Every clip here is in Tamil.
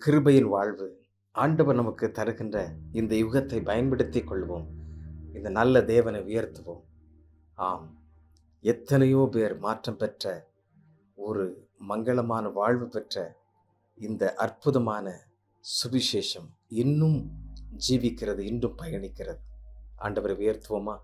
கிருபையின் வாழ்வு. ஆண்டவர் நமக்கு தருகின்ற இந்த யுகத்தை பயன்படுத்திக் கொள்வோம். இந்த நல்ல தேவனை உயர்த்துவோம். ஆம், எத்தனையோ பேர் மாற்றம் பெற்ற, ஒரு மங்களமான வாழ்வு பெற்ற இந்த அற்புதமான சுவிசேஷம் இன்னும் ஜீவிக்கிறது, இன்னும் பயணிக்கிறது. ஆண்டவரை உயர்த்துவோமா?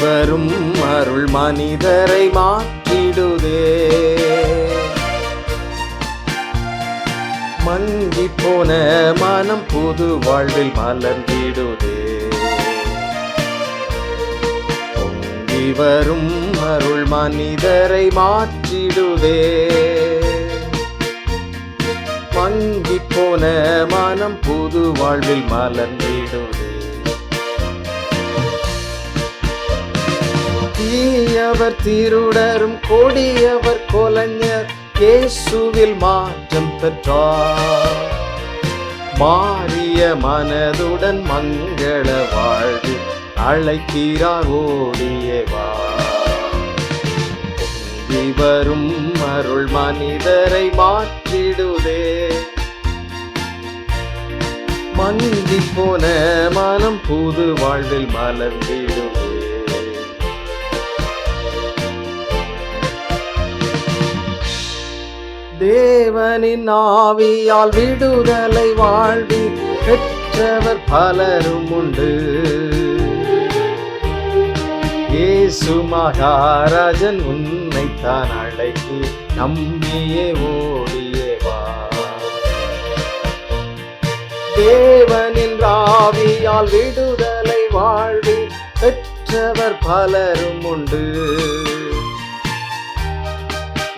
வரும் அருள் மனிதரை மாற்றிடுதே, மங்கி போன மனம் புது வாழ்வில் மலர்ந்திடுதே. பொங்கி வரும் அருள் மனிதரை மாற்றிடுதே, மங்கி போன மனம் புது வாழ்வில் மலர்ந்திடுதே. தீயவர் திருடரும் கொடியவர் கொலைஞர் இயேசுவில் மாற்றம் பெற்றார். மாறிய மனதுடன் மங்கள வாழ்வு அழைக்கிறார், ஓடியே வா. பொங்கி வரும் அருள் மனிதரை மாற்றிடுதே, மங்கி போன மனம் புது வாழ்வில் மலர்ந்திடுதே. தேவனின் ஆவியால் விடுதலை வாழ்வி பெற்றவர் பலரும் உண்டு. இயேசு மகாராஜன் உன்னைத்தான் அழைத்து நம்பியே ஓடியே வா. தேவனின் ஆவியால் விடுதலை வாழ்வி பெற்றவர் பலரும் உண்டு.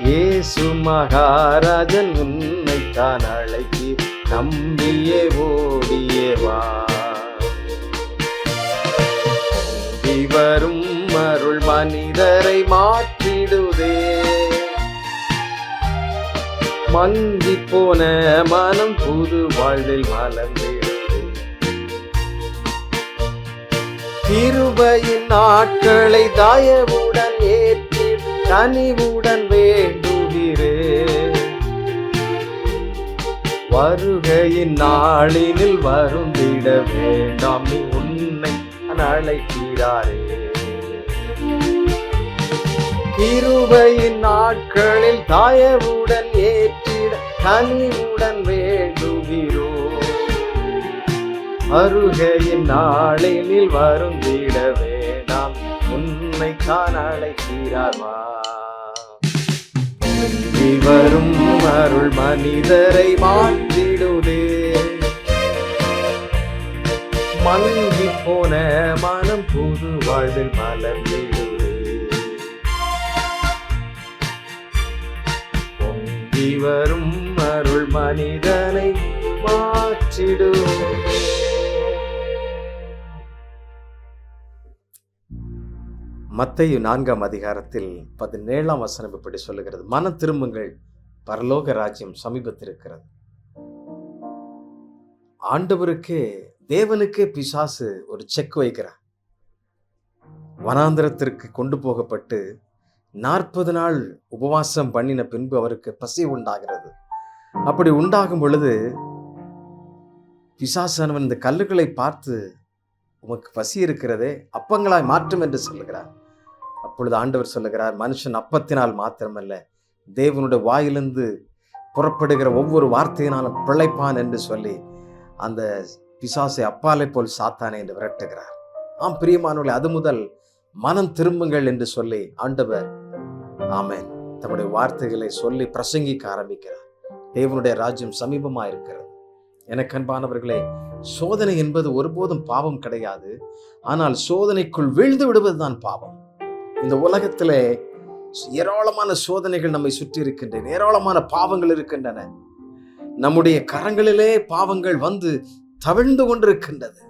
இயேசு மகாராஜன் உன்னைத்தான் அழைத்து நம்பியே ஓடியே வா. பொங்கி வரும் அருள் மனிதரை மாற்றிடுதே, மங்கி போன மனம் புது வாழ்வில் மலர்ந்திடுதே. கிருபையின் நாட்களை தயவுடன் ஏற்றி கனிவுடன் வேண்டுகிறே. வருகையின் நாளினில் வருந்திட வேண்டாம், நீ உன்னை அழைக்கிறாரே. கிருபையின் நாட்களில் தயவுடன் ஏற்றிட கனிவுடன் வேண்டுகிறோ. வருகையின் நாளினில் வருந்திட வேண்டாம், உன்னை தான் அழைக்கிறார் வா. பொங்கி வரும் அருள் மனிதரை மாற்றிடுதே, மங்கி போன மனம் புது வாழ்வில் மலர்ந்திடுதே. பொங்கி வரும் அருள் மனிதனை மாற்றிடுதே. மத்தேயு 4ஆம் அதிகாரத்தில் 17ஆம் வசனம் இப்படி சொல்லுகிறது, மனம் திரும்புங்கள், பரலோக ராஜ்யம் சமீபத்திருக்கிறது. ஆண்டவருக்கே, தேவனுக்கே பிசாசு ஒரு செக் வைக்கிறார். வனாந்திரத்திற்கு கொண்டு போகப்பட்டு 40 நாள் உபவாசம் பண்ணின பின்பு அவருக்கு பசி உண்டாகிறது. அப்படி உண்டாகும் பொழுது பிசாசானவன் இந்த கல்லுகளை பார்த்து, உமக்கு பசி இருக்கிறதே, அப்பங்களாய் மாற்றும் என்று சொல்லுகிறார். அப்பொழுது ஆண்டவர் சொல்லுகிறார், மனுஷன் அப்பத்தினால் மாத்திரமல்ல, தேவனுடைய வாயிலிருந்து புறப்படுகிற ஒவ்வொரு வார்த்தையினாலும் பிழைப்பான் என்று சொல்லி அந்த பிசாசை அப்பாலை போல் சாத்தானே என்று விரட்டுகிறார். ஆம் பிரியமானவர்களே, அது முதல் மனம் திரும்புங்கள் என்று சொல்லி ஆண்டவர் ஆமென் தம்முடைய வார்த்தைகளை சொல்லி பிரசங்கிக்க ஆரம்பிக்கிறார். தேவனுடைய ராஜ்யம் சமீபமாக இருக்கிறது. எனக்கு அன்பானவர்களே, சோதனை என்பது ஒருபோதும் பாவம் கிடையாது. ஆனால் சோதனைக்குள் வீழ்ந்து விடுவதுதான் பாவம். இந்த உலகத்திலே ஏராளமான சோதனைகள் நம்மை சுற்றி இருக்கின்றன, ஏராளமான பாவங்கள் இருக்கின்றன. நம்முடைய கரங்களிலே பாவங்கள் வந்து தவிழ்ந்து கொண்டிருக்கின்றது.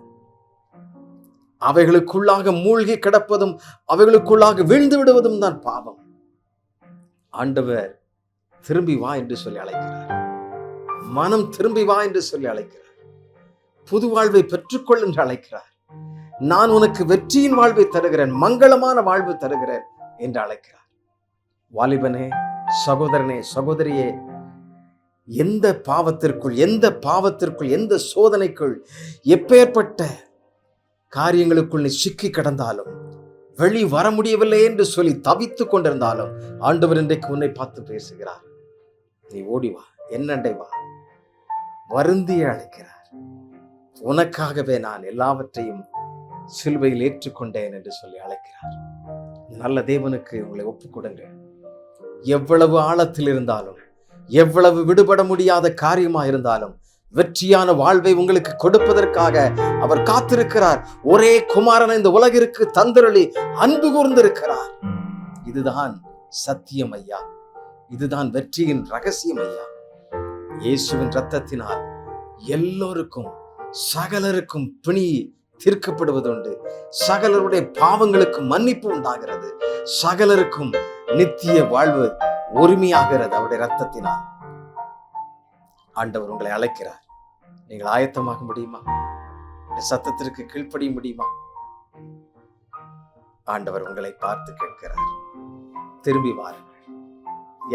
அவைகளுக்குள்ளாக மூழ்கி கிடப்பதும் அவைகளுக்குள்ளாக வீழ்ந்து விடுவதும் தான் பாவம். ஆண்டவர் திரும்பி வா என்று சொல்லி அழைக்கிறார். மனம் திரும்பி வா என்று சொல்லி அழைக்கிறார். புது வாழ்வை பெற்றுக்கொள் என்று அழைக்கிறார். நான் உனக்கு வெற்றியின் வாழ்வை தருகிறேன், மங்களமான வாழ்வு தருகிறேன் என்று அழைக்கிறார். வாலிபனே, சகோதரனே, சகோதரியே, எந்த பாவத்திற்குள் எந்த சோதனைக்குள் எப்பேற்பட்ட காரியங்களுக்குள் நீ சிக்கி கிடந்தாலும், வெளி வர முடியவில்லை என்று சொல்லி தவித்துக் கொண்டிருந்தாலும், ஆண்டவர் இன்றைக்கு உன்னை பார்த்து பேசுகிறார். நீ ஓடி வா, என்னண்டை வா, வருந்திய அழைக்கிறார். உனக்காகவே நான் எல்லாவற்றையும் சிலுவையில் ஏற்றுக்கொண்டேன் என்று சொல்லி அழைக்கிறார். நல்ல தேவனுக்கு உங்களை ஒப்புக்கொடுங்க. எவ்வளவு ஆழத்தில் இருந்தாலும், எவ்வளவு விடுபட முடியாத காரியமா இருந்தாலும், வெற்றியான வாழ்வை உங்களுக்கு கொடுப்பதற்காக அவர் காத்திருக்கிறார். ஒரே குமாரனை இந்த உலகிற்கு தந்தருளி அன்பு கூர்ந்திருக்கிறார். இதுதான் சத்தியம் ஐயா, இதுதான் வெற்றியின் ரகசியம் ஐயா. இயேசுவின் இரத்தத்தினால் எல்லோருக்கும் சகலருக்கும் பிணி தீர்க்கப்படுவதுண்டு. சகலருடைய பாவங்களுக்கு மன்னிப்பு உண்டாகிறது. சகலருக்கும் நித்திய வாழ்வு உரிமையாகிறது அவருடைய இரத்தத்தினால். ஆண்டவர் உங்களை அழைக்கிறார். நீங்கள் ஆயத்தமாக முடியுமா? சத்தத்திற்கு கீழ்ப்படிய முடியுமா? ஆண்டவர் உங்களை பார்த்து கேட்கிறார். திரும்பி வாருங்கள்,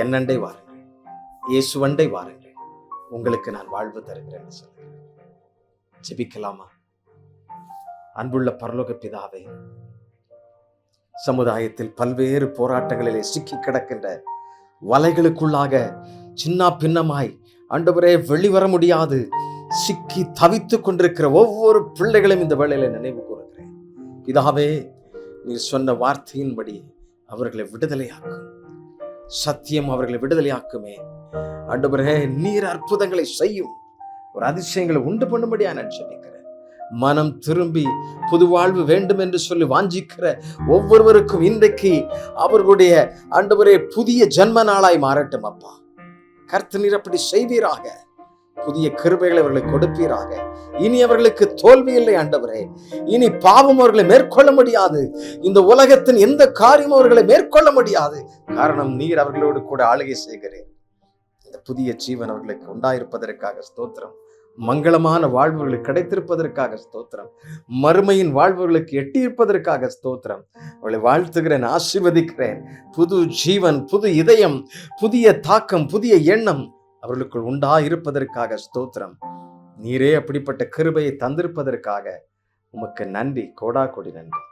என்னண்டை வாருங்கள், இயேசுவண்டை வாருங்கள், உங்களுக்கு நான் வாழ்வு தருகிறேன் என்று சொல்கிறேன். ஜெபிக்கலாமா? அன்புள்ள பரலோக பிதாவே, சமுதாயத்தில் பல்வேறு போராட்டங்களிலே சிக்கி கிடக்கின்ற வலைகளுக்குள்ளாக சின்ன பின்னமாய் ஆண்டவரே வெளிவர முடியாது சிக்கி தவித்துக் கொண்டிருக்கிற ஒவ்வொரு பிள்ளைகளையும் இந்த வேளையில நினைவு கூறுகிறேன். பிதாவே, நீர் சொன்ன வார்த்தையின்படி அவர்களை விடுதலையாக்கும். சத்தியம் அவர்களை விடுதலையாக்குமே. ஆண்டவரே, நீர் அற்புதங்களை செய்யும், ஒரு அதிசயங்களை உண்டு பண்ணும்படியா நான் சொல்லிக்கிறேன். மனம் திரும்பி புது வாழ்வு வேண்டும் என்று சொல்லி வாஞ்சிக்கிற ஒவ்வொருவருக்கும் இன்றைக்கு அவர்களுடைய ஆண்டவரே புதிய ஜென்ம நாளாய் மாறட்டும் அப்பா. கர்த்தர் நீர் அப்படி செய்வீராக. புதிய கிருபைகளை அவர்களுக்கு கொடுப்பீராக. இனி அவர்களுக்கு தோல்வி இல்லை ஆண்டவரே. இனி பாவம் அவர்களை மேற்கொள்ள முடியாது. இந்த உலகத்தின் எந்த காரியம் அவர்களை மேற்கொள்ள முடியாது. காரணம், நீர் அவர்களோடு கூட ஆளுகை செய்கிறேன். இந்த புதிய ஜீவன் அவர்களுக்கு உண்டாயிருப்பதற்காக ஸ்தோத்திரம். மங்களமான வாழ்வுகளுக்கு கிடைத்திருப்பதற்காக ஸ்தோத்திரம். மறுமையின் வாழ்வுகளுக்கு எட்டியிருப்பதற்காக ஸ்தோத்திரம். அவளை வாழ்த்துகிறேன், ஆசீர்வதிக்கிறேன். புது ஜீவன், புது இதயம், புதிய தாக்கம், புதிய எண்ணம் அவர்களுக்குள் உண்டாயிருப்பதற்காக ஸ்தோத்திரம். நீரே அப்படிப்பட்ட கிருபையை தந்திருப்பதற்காக உமக்கு நன்றி, கோடா கோடி நன்றி.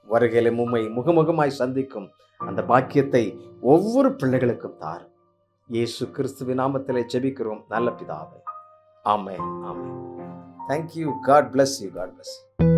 வருகையிலும் உம்மை முகமுகமாய் சந்திக்கும் அந்த பாக்கியத்தை ஒவ்வொரு பிள்ளைகளுக்கும் தாரும். இயேசு கிறிஸ்துவின் நாமத்திலே ஜெபிக்கிறோம் நல்ல பிதாவே. Amen. Amen. Thank you. God bless you. God bless you.